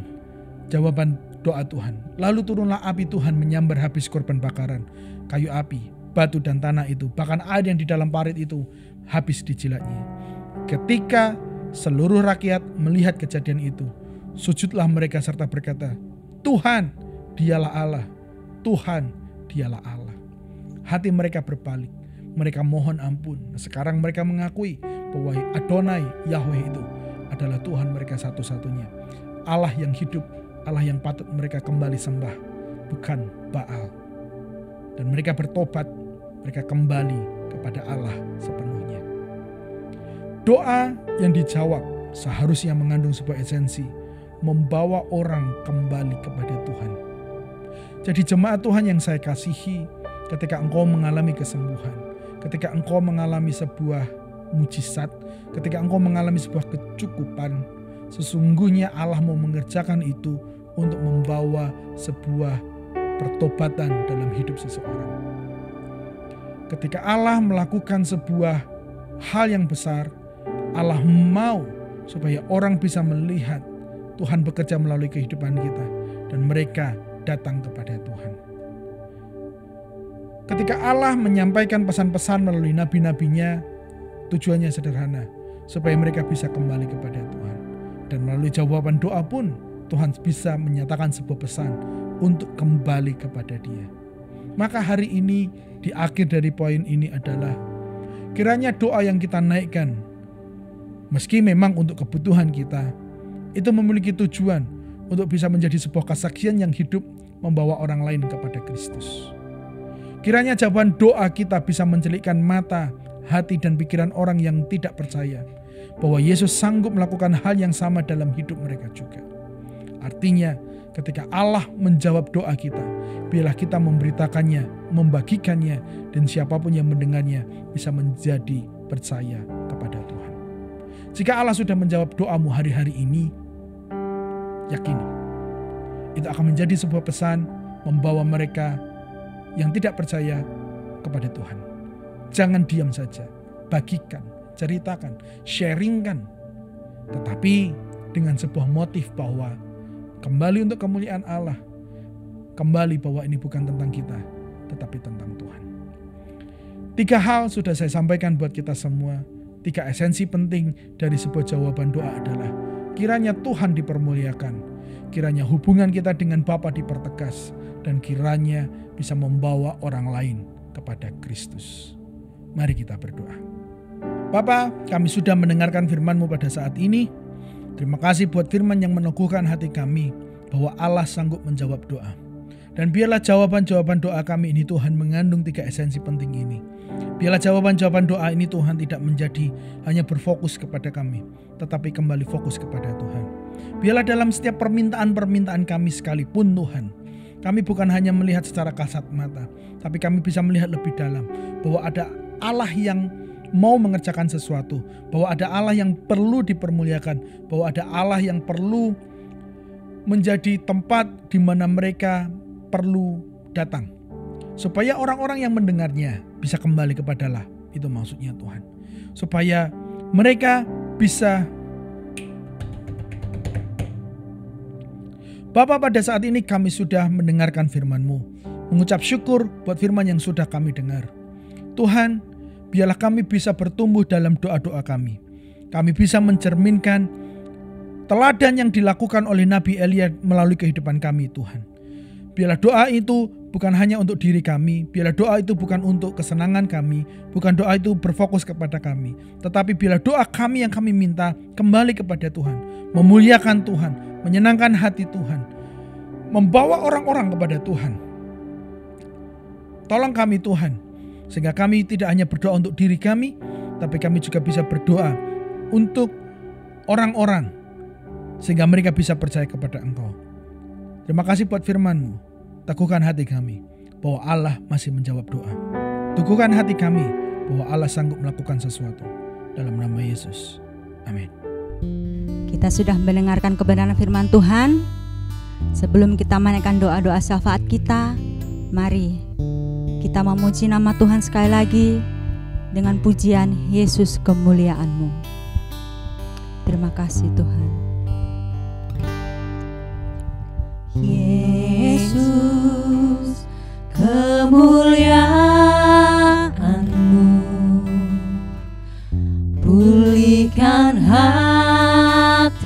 jawaban doa Tuhan. Lalu turunlah api Tuhan menyambar habis korban bakaran, kayu api, batu dan tanah itu. Bahkan air yang di dalam parit itu habis dijilatnya. Ketika seluruh rakyat melihat kejadian itu, sujudlah mereka serta berkata, Tuhan, dialah Allah. Tuhan, dialah Allah. Hati mereka berbalik. Mereka mohon ampun. Sekarang mereka mengakui bahwa Adonai, Yahweh itu adalah Tuhan mereka satu-satunya. Allah yang hidup, Allah yang patut mereka kembali sembah, bukan Baal. Dan mereka bertobat, mereka kembali kepada Allah sepenuhnya. Doa yang dijawab seharusnya mengandung sebuah esensi, membawa orang kembali kepada Tuhan. Jadi jemaat Tuhan yang saya kasihi, ketika engkau mengalami kesembuhan, ketika engkau mengalami sebuah mujizat, ketika engkau mengalami sebuah kecukupan, sesungguhnya Allah mau mengerjakan itu untuk membawa sebuah pertobatan dalam hidup seseorang. Ketika Allah melakukan sebuah hal yang besar, Allah mau supaya orang bisa melihat Tuhan bekerja melalui kehidupan kita dan mereka datang kepada Tuhan. Ketika Allah menyampaikan pesan-pesan melalui nabi-nabinya, tujuannya sederhana, supaya mereka bisa kembali kepada Tuhan. Dan melalui jawaban doa pun Tuhan bisa menyatakan sebuah pesan untuk kembali kepada Dia. Maka hari ini di akhir dari poin ini adalah kiranya doa yang kita naikkan, meski memang untuk kebutuhan kita, itu memiliki tujuan untuk bisa menjadi sebuah kesaksian yang hidup membawa orang lain kepada Kristus. Kiranya jawaban doa kita bisa mencelikkan mata, hati dan pikiran orang yang tidak percaya bahwa Yesus sanggup melakukan hal yang sama dalam hidup mereka juga. Artinya ketika Allah menjawab doa kita, biarlah kita memberitakannya, membagikannya, dan siapapun yang mendengarnya bisa menjadi percaya kepada Tuhan. Jika Allah sudah menjawab doamu hari-hari ini, yakini itu akan menjadi sebuah pesan membawa mereka yang tidak percaya kepada Tuhan. Jangan diam saja, bagikan, ceritakan, sharingkan, tetapi dengan sebuah motif bahwa kembali untuk kemuliaan Allah, kembali bahwa ini bukan tentang kita, tetapi tentang Tuhan. 3 hal sudah saya sampaikan buat kita semua. 3 esensi penting dari sebuah jawaban doa adalah kiranya Tuhan dipermuliakan, kiranya hubungan kita dengan Bapa dipertegas, dan kiranya bisa membawa orang lain kepada Kristus. Mari kita berdoa. Bapa, kami sudah mendengarkan firman-Mu pada saat ini. Terima kasih buat firman yang meneguhkan hati kami bahwa Allah sanggup menjawab doa. Dan biarlah jawaban-jawaban doa kami ini Tuhan mengandung 3 esensi penting ini. Biarlah jawaban-jawaban doa ini Tuhan tidak menjadi hanya berfokus kepada kami, tetapi kembali fokus kepada Tuhan. Biarlah dalam setiap permintaan-permintaan kami sekalipun Tuhan, kami bukan hanya melihat secara kasat mata, tapi kami bisa melihat lebih dalam bahwa ada Allah yang mau mengerjakan sesuatu, bahwa ada Allah yang perlu dipermuliakan, bahwa ada Allah yang perlu menjadi tempat di mana mereka perlu datang. Supaya orang-orang yang mendengarnya bisa kembali kepada Allah. Itu maksudnya Tuhan. Supaya mereka bisa. Bapa, pada saat ini kami sudah mendengarkan firman-Mu. Mengucap syukur buat firman yang sudah kami dengar. Tuhan, biarlah kami bisa bertumbuh dalam doa-doa kami. Kami bisa mencerminkan teladan yang dilakukan oleh Nabi Elia melalui kehidupan kami Tuhan. Biarlah doa itu bukan hanya untuk diri kami, biarlah doa itu bukan untuk kesenangan kami, bukan doa itu berfokus kepada kami, tetapi biarlah doa kami yang kami minta kembali kepada Tuhan, memuliakan Tuhan, menyenangkan hati Tuhan, membawa orang-orang kepada Tuhan. Tolong kami Tuhan, sehingga kami tidak hanya berdoa untuk diri kami, tapi kami juga bisa berdoa untuk orang-orang, sehingga mereka bisa percaya kepada Engkau. Terima kasih buat firman-Mu. Teguhkan hati kami bahwa Allah masih menjawab doa. Teguhkan hati kami bahwa Allah sanggup melakukan sesuatu. Dalam nama Yesus. Amin. Kita sudah mendengarkan kebenaran firman Tuhan. Sebelum kita menaikkan doa-doa syafaat kita, mari kita memuji nama Tuhan sekali lagi dengan pujian Yesus kemuliaan-Mu. Terima kasih Tuhan. Yesus kemuliaan-Mu, pulihkan hatiku.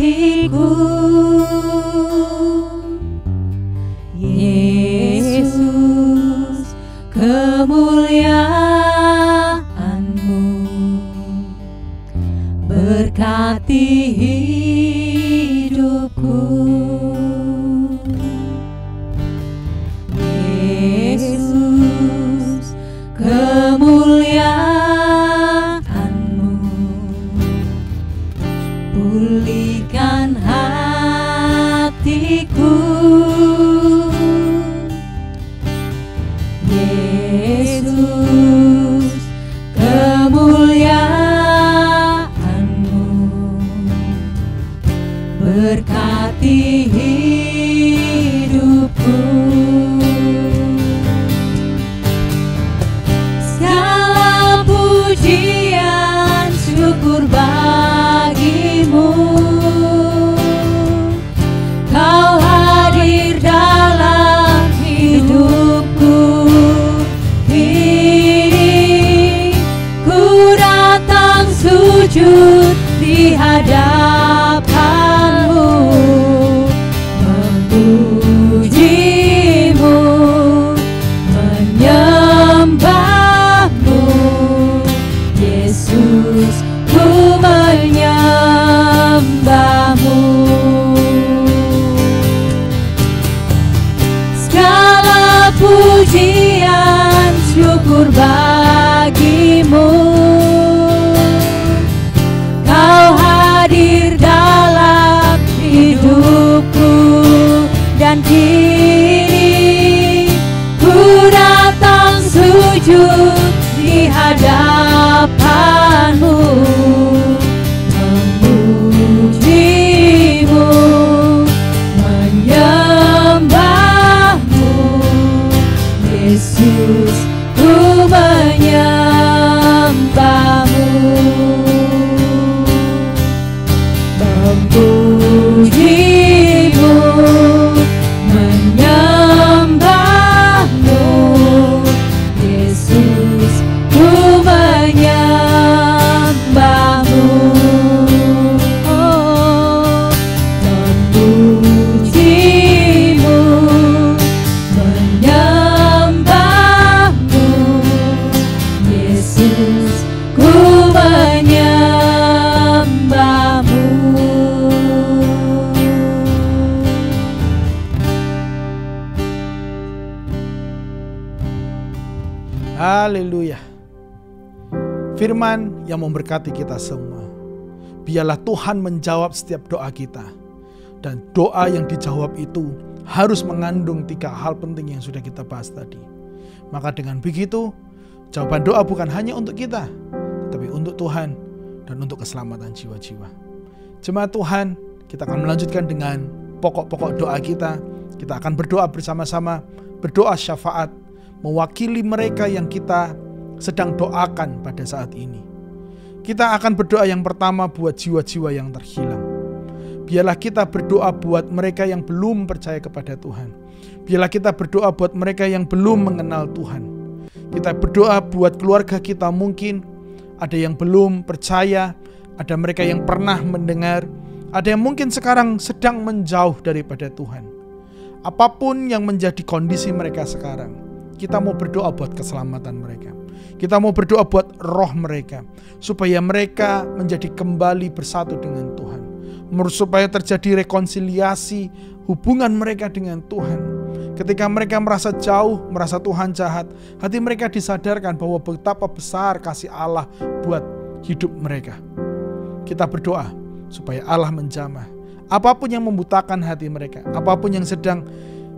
Yesus kemuliaan-Mu, berkati hidupku. Segala pujian syukur bagimu, Kau hadir dalam hidupku. Kini ku datang sujud di hadapanmu, memujimu, menyembahmu, Yesus, ku menyembahmu. Segala pujian syukur bagimu, Kau hadir dalam hidupku. Dan kini ku datang sujud di hadapanmu, memujimu, menyembahmu, Yesus, ku menyembahmu. Memujimu, menyembahmu, Yesus, ku menyembahmu. Oh, memujimu, menyembahmu, Yesus, ku menyembahmu. Haleluya. Firman yang memberkati kita semua. Biarlah Tuhan menjawab setiap doa kita. Dan doa yang dijawab itu harus mengandung 3 hal penting yang sudah kita bahas tadi. Maka dengan begitu, jawaban doa bukan hanya untuk kita, tetapi untuk Tuhan dan untuk keselamatan jiwa-jiwa. Jemaat Tuhan, kita akan melanjutkan dengan pokok-pokok doa kita. Kita akan berdoa bersama-sama, berdoa syafaat, mewakili mereka yang kita sedang doakan pada saat ini. Kita akan berdoa yang pertama buat jiwa-jiwa yang terhilang. Biarlah kita berdoa buat mereka yang belum percaya kepada Tuhan. Biarlah kita berdoa buat mereka yang belum mengenal Tuhan. Kita berdoa buat keluarga kita, mungkin ada yang belum percaya, ada mereka yang pernah mendengar, ada yang mungkin sekarang sedang menjauh daripada Tuhan. Apapun yang menjadi kondisi mereka sekarang, kita mau berdoa buat keselamatan mereka. Kita mau berdoa buat roh mereka, supaya mereka menjadi kembali bersatu dengan Tuhan. Supaya terjadi rekonsiliasi hubungan mereka dengan Tuhan. Ketika mereka merasa jauh, merasa Tuhan jahat, hati mereka disadarkan bahwa betapa besar kasih Allah buat hidup mereka. Kita berdoa supaya Allah menjamah apapun yang membutakan hati mereka, apapun yang sedang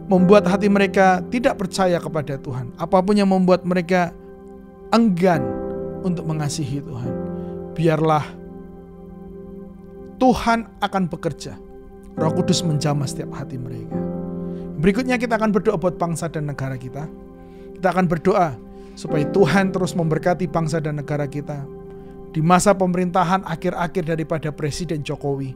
membuat hati mereka tidak percaya kepada Tuhan, apapun yang membuat mereka enggan untuk mengasihi Tuhan. Biarlah Tuhan akan bekerja. Roh Kudus menjamah setiap hati mereka. Berikutnya kita akan berdoa buat bangsa dan negara kita. Kita akan berdoa supaya Tuhan terus memberkati bangsa dan negara kita. Di masa pemerintahan akhir-akhir daripada Presiden Jokowi,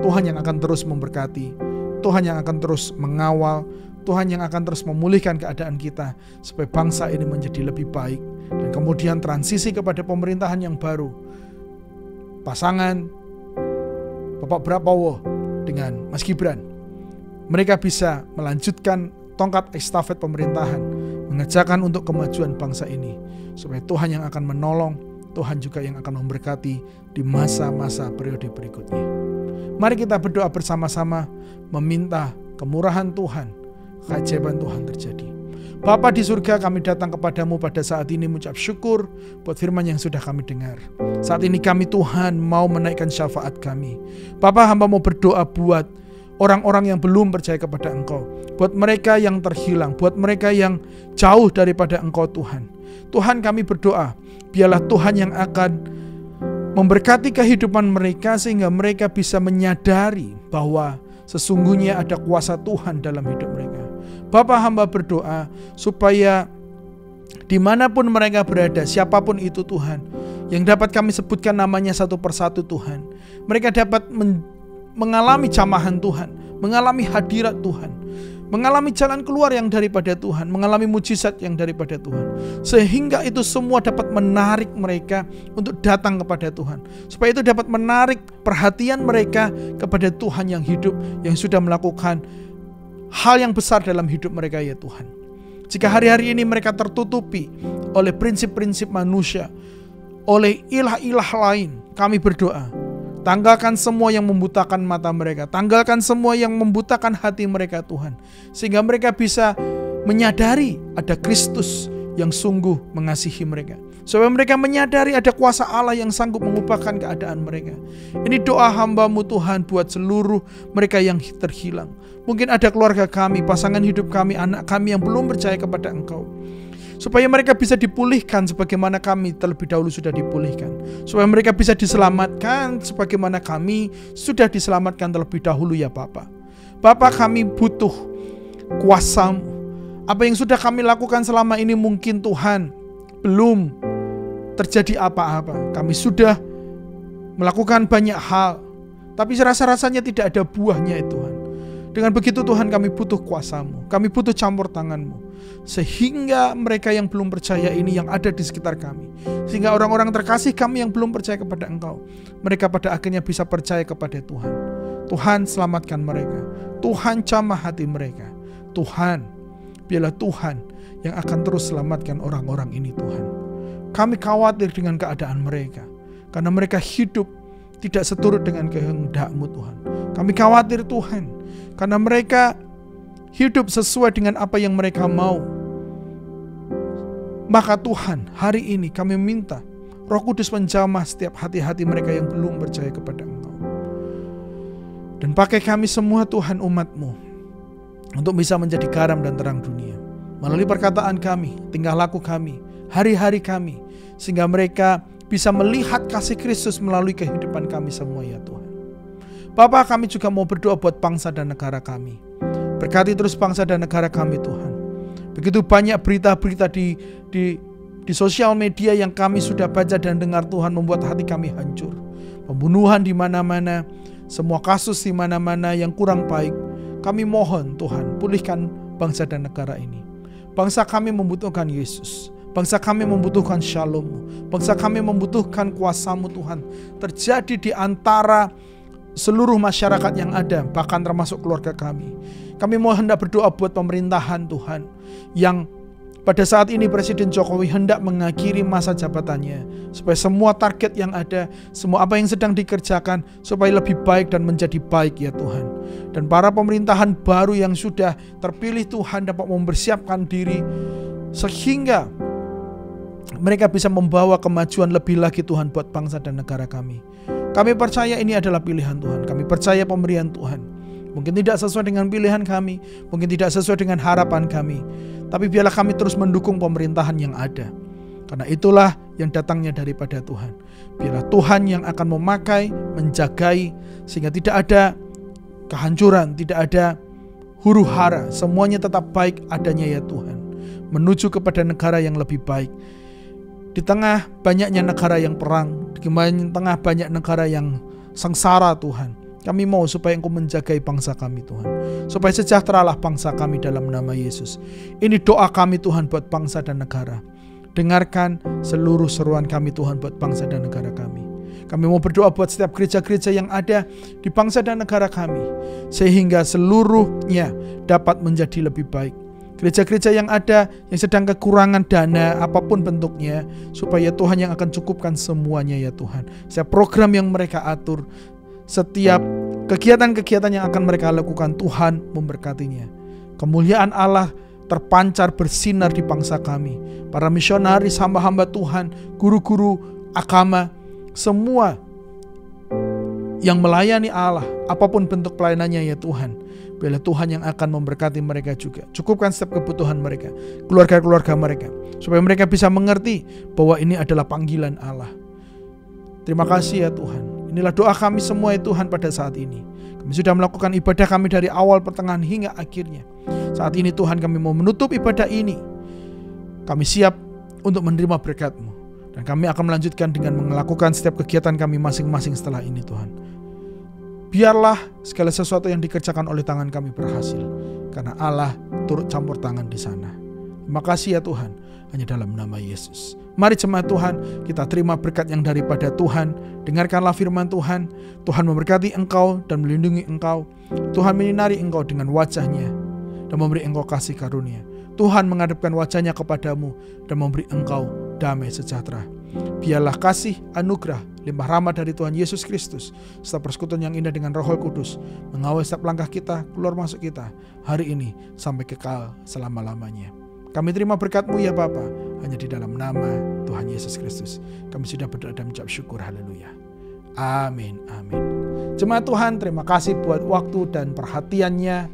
Tuhan yang akan terus memberkati, Tuhan yang akan terus mengawal, Tuhan yang akan terus memulihkan keadaan kita supaya bangsa ini menjadi lebih baik. Dan kemudian transisi kepada pemerintahan yang baru. Pasangan Bapak Prabowo dengan Mas Gibran, mereka bisa melanjutkan tongkat estafet pemerintahan, mengerjakan untuk kemajuan bangsa ini, supaya Tuhan yang akan menolong, Tuhan juga yang akan memberkati di masa-masa periode berikutnya. Mari kita berdoa bersama-sama, meminta kemurahan Tuhan, keajaiban Tuhan terjadi. Bapa di surga, kami datang kepadamu pada saat ini mengucap syukur buat firman yang sudah kami dengar. Saat ini kami Tuhan mau menaikkan syafaat kami. Bapa, hamba mau berdoa buat orang-orang yang belum percaya kepada Engkau, buat mereka yang terhilang, buat mereka yang jauh daripada Engkau Tuhan. Tuhan, kami berdoa, biarlah Tuhan yang akan memberkati kehidupan mereka sehingga mereka bisa menyadari bahwa sesungguhnya ada kuasa Tuhan dalam hidup mereka. Bapa, hamba berdoa supaya dimanapun mereka berada, siapapun itu Tuhan, yang dapat kami sebutkan namanya satu persatu Tuhan, mereka dapat mengalami jamahan Tuhan, mengalami hadirat Tuhan, mengalami jalan keluar yang daripada Tuhan, mengalami mujizat yang daripada Tuhan, sehingga itu semua dapat menarik mereka untuk datang kepada Tuhan, supaya itu dapat menarik perhatian mereka kepada Tuhan yang hidup, yang sudah melakukan hal yang besar dalam hidup mereka ya Tuhan. Jika hari-hari ini mereka tertutupi oleh prinsip-prinsip manusia, oleh ilah-ilah lain, kami berdoa, tanggalkan semua yang membutakan mata mereka, tanggalkan semua yang membutakan hati mereka Tuhan, sehingga mereka bisa menyadari ada Kristus yang sungguh mengasihi mereka, supaya mereka menyadari ada kuasa Allah yang sanggup mengubahkan keadaan mereka. Ini doa hamba-Mu Tuhan buat seluruh mereka yang terhilang. Mungkin ada keluarga kami, pasangan hidup kami, anak kami yang belum percaya kepada Engkau, supaya mereka bisa dipulihkan sebagaimana kami terlebih dahulu sudah dipulihkan, supaya mereka bisa diselamatkan sebagaimana kami sudah diselamatkan terlebih dahulu ya Bapa. Bapa, kami butuh kuasa-Mu. Apa yang sudah kami lakukan selama ini mungkin Tuhan belum terjadi apa-apa. Kami sudah melakukan banyak hal, tapi rasa-rasanya tidak ada buahnya ya Tuhan. Dengan begitu Tuhan, kami butuh kuasa-Mu, kami butuh campur tangan-Mu, sehingga mereka yang belum percaya ini yang ada di sekitar kami, sehingga orang-orang terkasih kami yang belum percaya kepada Engkau, mereka pada akhirnya bisa percaya kepada Tuhan. Tuhan, selamatkan mereka. Tuhan, jamah hati mereka. Tuhan, biarlah Tuhan yang akan terus selamatkan orang-orang ini Tuhan. Kami khawatir dengan keadaan mereka, karena mereka hidup tidak seturut dengan kehendak-Mu Tuhan. Kami khawatir Tuhan, karena mereka hidup sesuai dengan apa yang mereka mau. Maka Tuhan, hari ini kami minta Roh Kudus menjamah setiap hati-hati mereka yang belum percaya kepada Engkau. Dan pakai kami semua Tuhan, umat-Mu, untuk bisa menjadi garam dan terang dunia. Melalui perkataan kami, tingkah laku kami, hari-hari kami, sehingga mereka bisa melihat kasih Kristus melalui kehidupan kami semua ya Tuhan. Bapa, kami juga mau berdoa buat bangsa dan negara kami. Berkati terus bangsa dan negara kami Tuhan. Begitu banyak berita-berita di sosial media yang kami sudah baca dan dengar Tuhan, membuat hati kami hancur. Pembunuhan di mana-mana, semua kasus di mana-mana yang kurang baik. Kami mohon Tuhan, pulihkan bangsa dan negara ini. Bangsa kami membutuhkan Yesus. Bangsa kami membutuhkan Shalom-Mu. Bangsa kami membutuhkan kuasa-Mu Tuhan, terjadi di antara seluruh masyarakat yang ada, bahkan termasuk keluarga kami. Kami mau hendak berdoa buat pemerintahan Tuhan, yang pada saat ini Presiden Jokowi hendak mengakhiri masa jabatannya, supaya semua target yang ada, semua apa yang sedang dikerjakan, supaya lebih baik dan menjadi baik ya Tuhan. Dan para pemerintahan baru yang sudah terpilih Tuhan dapat mempersiapkan diri, sehingga mereka bisa membawa kemajuan lebih lagi Tuhan buat bangsa dan negara kami. Kami percaya ini adalah pilihan Tuhan. Kami percaya pemberian Tuhan. Mungkin tidak sesuai dengan pilihan kami, mungkin tidak sesuai dengan harapan kami, tapi biarlah kami terus mendukung pemerintahan yang ada, karena itulah yang datangnya daripada Tuhan. Biarlah Tuhan yang akan memakai, menjagai, sehingga tidak ada kehancuran, tidak ada huru hara, semuanya tetap baik adanya ya Tuhan, menuju kepada negara yang lebih baik. Di tengah banyaknya negara yang perang, di tengah banyak negara yang sengsara Tuhan, kami mau supaya Engkau menjagai bangsa kami Tuhan, supaya sejahteralah bangsa kami dalam nama Yesus. Ini doa kami Tuhan buat bangsa dan negara. Dengarkan seluruh seruan kami Tuhan buat bangsa dan negara kami. Kami mau berdoa buat setiap gereja-gereja yang ada di bangsa dan negara kami, sehingga seluruhnya dapat menjadi lebih baik. Gereja-gereja yang ada yang sedang kekurangan dana apapun bentuknya, supaya Tuhan yang akan cukupkan semuanya ya Tuhan. Setiap program yang mereka atur, setiap kegiatan-kegiatan yang akan mereka lakukan, Tuhan memberkatinya. Kemuliaan Allah terpancar bersinar di bangsa kami. Para misionaris, hamba-hamba Tuhan, guru-guru agama, semua yang melayani Allah, apapun bentuk pelayanannya ya Tuhan, biarlah Tuhan yang akan memberkati mereka juga. Cukupkan setiap kebutuhan mereka, keluarga-keluarga mereka, supaya mereka bisa mengerti bahwa ini adalah panggilan Allah. Terima kasih ya Tuhan. Ini Inilah doa kami semua ya Tuhan pada saat ini. Kami sudah melakukan ibadah kami dari awal, pertengahan hingga akhirnya. Saat ini Tuhan kami mau menutup ibadah ini. Kami siap untuk menerima berkat-Mu. Dan kami akan melanjutkan dengan melakukan setiap kegiatan kami masing-masing setelah ini Tuhan. Biarlah segala sesuatu yang dikerjakan oleh tangan kami berhasil. Karena Allah turut campur tangan di sana. Terima kasih ya Tuhan. Hanya dalam nama Yesus. Mari jemaat Tuhan, kita terima berkat yang daripada Tuhan. Dengarkanlah firman Tuhan. Tuhan memberkati engkau dan melindungi engkau. Tuhan menyinari engkau dengan wajah-Nya dan memberi engkau kasih karunia. Tuhan menghadapkan wajah-Nya kepadamu dan memberi engkau damai sejahtera. Biarlah kasih, anugerah, limpah rahmat dari Tuhan Yesus Kristus, serta persekutuan yang indah dengan Roh Kudus mengawal setiap langkah kita, keluar masuk kita hari ini sampai kekal selama-lamanya. Kami terima berkat-Mu ya Bapa, hanya di dalam nama Tuhan Yesus Kristus. Kami sudah berdoa dan mengucap syukur, haleluya. Amin, amin. Jemaat Tuhan, terima kasih buat waktu dan perhatiannya.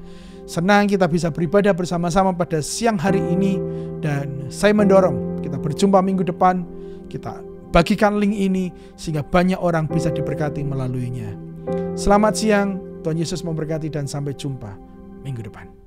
Senang kita bisa beribadah bersama-sama pada siang hari ini. Dan saya mendorong kita berjumpa minggu depan. Kita bagikan link ini sehingga banyak orang bisa diberkati melaluinya. Selamat siang, Tuhan Yesus memberkati dan sampai jumpa minggu depan.